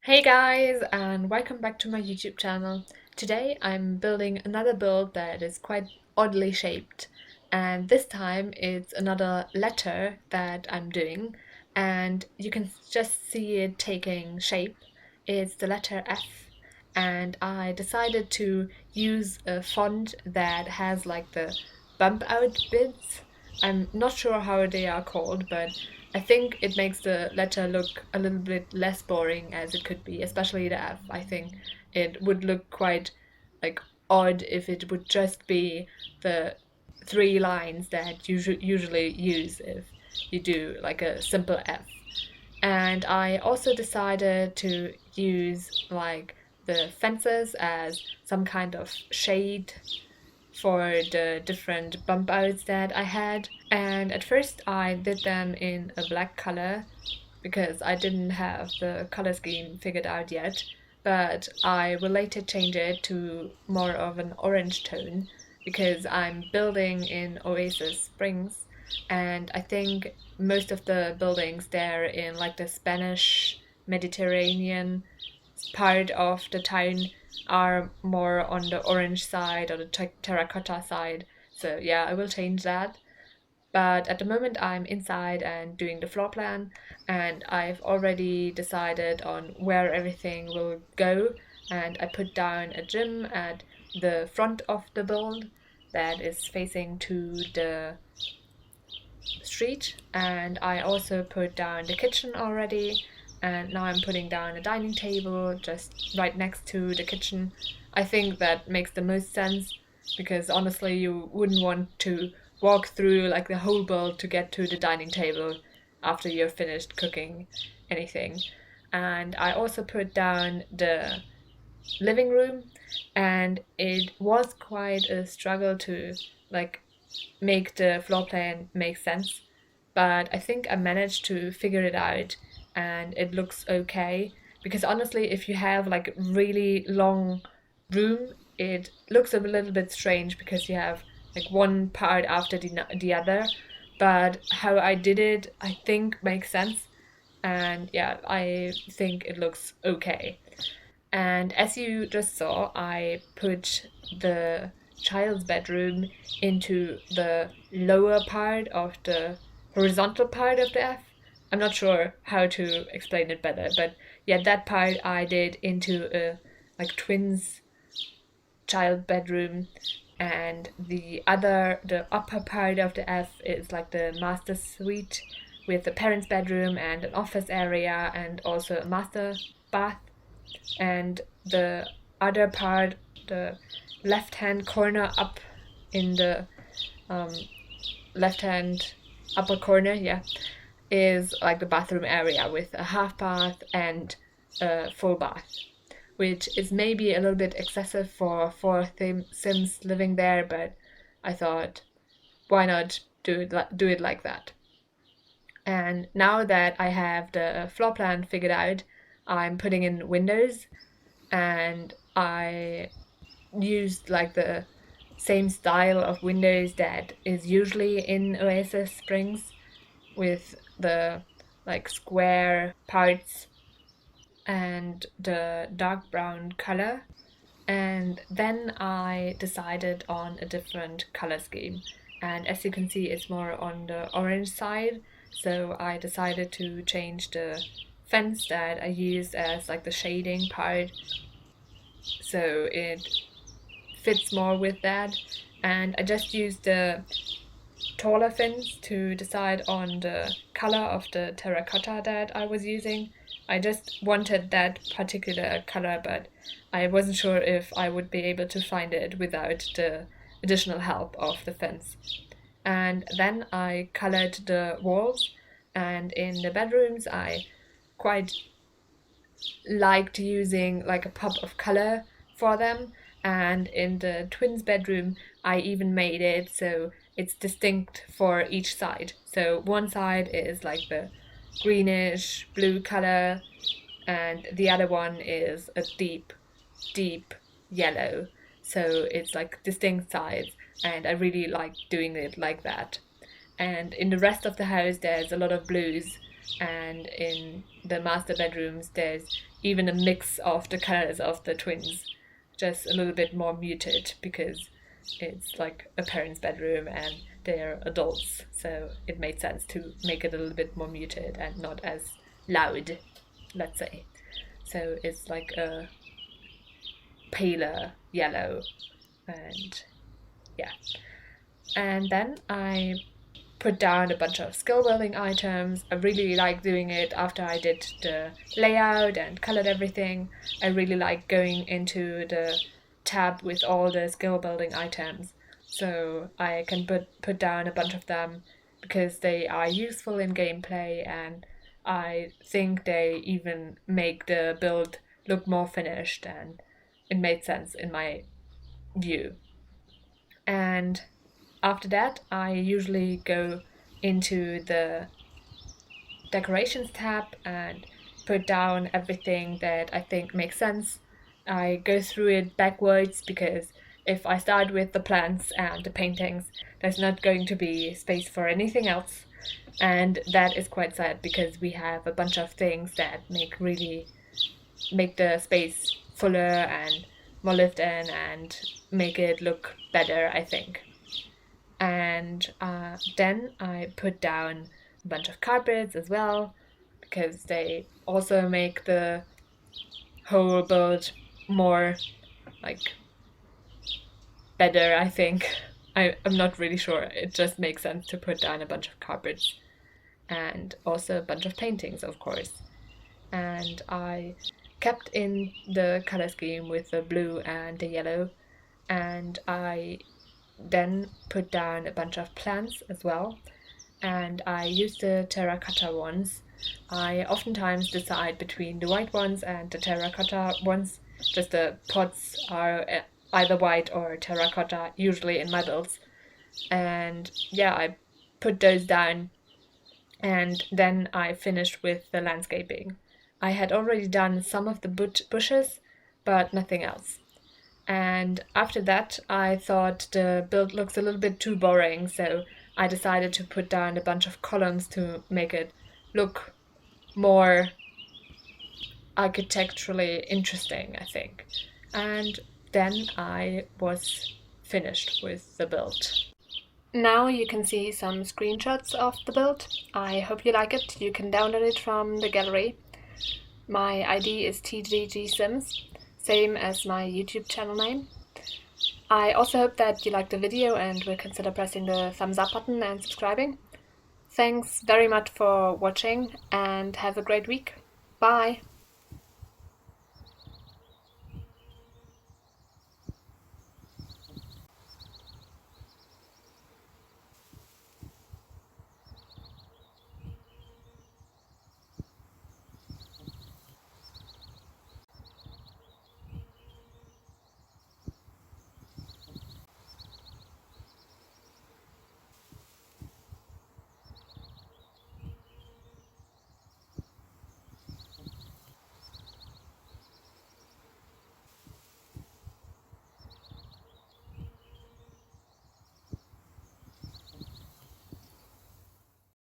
Hey guys, and welcome back to my YouTube channel. Today I'm building another build that is quite oddly shaped, and this time it's another letter that I'm doing, and you can just see it taking shape. It's the letter F, and I decided to use a font that has like the bump out bits. I'm not sure how they are called, but I think it makes the letter look a little bit less boring as it could be, especially the F. I think it would look quite like odd if it would just be the three lines that you usually use if you do like a simple F. And I also decided to use like the fences as some kind of shade for the different bump outs that I had. And at first I did them in a black color because I didn't have the color scheme figured out yet. But I will later change it to more of an orange tone because I'm building in Oasis Springs, and I think most of the buildings there in like the Spanish Mediterranean part of the town are more on the orange side or the terracotta side. So yeah, I will change that. But at the moment, I'm inside and doing the floor plan, and I've already decided on where everything will go. And I put down a gym at the front of the build that is facing to the street, and I also put down the kitchen already, and now I'm putting down a dining table just right next to the kitchen. I think that makes the most sense because honestly you wouldn't want to walk through like the whole bowl to get to the dining table after you're finished cooking anything. And I also put down the living room, and it was quite a struggle to like make the floor plan make sense, but I think I managed to figure it out and it looks okay. Because honestly, if you have like really long room, it looks a little bit strange because you have like one part after the other. But how I did it, I think makes sense, and yeah, I think it looks okay. And as you just saw, I put the child's bedroom into the lower part of the horizontal part of the F. I'm not sure how to explain it better, but yeah, that part I did into a like twins child bedroom, and the upper part of the F is like the master suite with the parents' bedroom and an office area and also a master bath. And the other part, the left hand corner up in the um, left hand upper corner, yeah, is like the bathroom area with a half bath and a full bath, which is maybe a little bit excessive for Sims living there, but I thought, why not do it like that? And now that I have the floor plan figured out, I'm putting in windows, and I used like the same style of windows that is usually in Oasis Springs with the like square parts and the dark brown color. And then I decided on a different color scheme. And as you can see, it's more on the orange side. So I decided to change the fence that I used as like the shading part so it fits more with that. And I just used the taller fins to decide on the color of the terracotta that I was using. I just wanted that particular color, but I wasn't sure if I would be able to find it without the additional help of the fence. And then I colored the walls, and in the bedrooms I quite liked using like a pop of color for them. And in the twins' bedroom, I even made it so it's distinct for each side. So one side is like the greenish blue color, and the other one is a deep yellow. So it's like distinct sides, and I really like doing it like that. And in the rest of the house, there's a lot of blues, and in the master bedrooms there's even a mix of the colors of the twins, just a little bit more muted because it's like a parent's bedroom and they're adults, so it made sense to make it a little bit more muted and not as loud, let's say. So it's like a paler yellow, and yeah. And then I put down a bunch of skill building items. I really like doing it after I did the layout and colored everything. I really like going into the tab with all the skill building items, so I can put down a bunch of them because they are useful in gameplay, and I think they even make the build look more finished, and it made sense in my view. And after that, I usually go into the decorations tab and put down everything that I think makes sense. I go through it backwards because if I start with the plants and the paintings, there's not going to be space for anything else. And that is quite sad because we have a bunch of things that make the space fuller and more lived in and make it look better, I think. And then I put down a bunch of carpets as well because they also make the whole build more like better, I think. I'm not really sure. It just makes sense to put down a bunch of carpets and also a bunch of paintings, of course. And I kept in the color scheme with the blue and the yellow, and I then put down a bunch of plants as well, and I used the terracotta ones. I oftentimes decide between the white ones and the terracotta ones, just the pots are either white or terracotta usually in my builds. And yeah, I put those down, and then I finished with the landscaping. I had already done some of the bushes, but nothing else. And after that, I thought the build looks a little bit too boring, so I decided to put down a bunch of columns to make it look more architecturally interesting, I think. And then I was finished with the build. Now you can see some screenshots of the build. I hope you like it. You can download it from the gallery. My ID is TGGSims, same as my YouTube channel name. I also hope that you liked the video and will consider pressing the thumbs up button and subscribing. Thanks very much for watching and have a great week. Bye!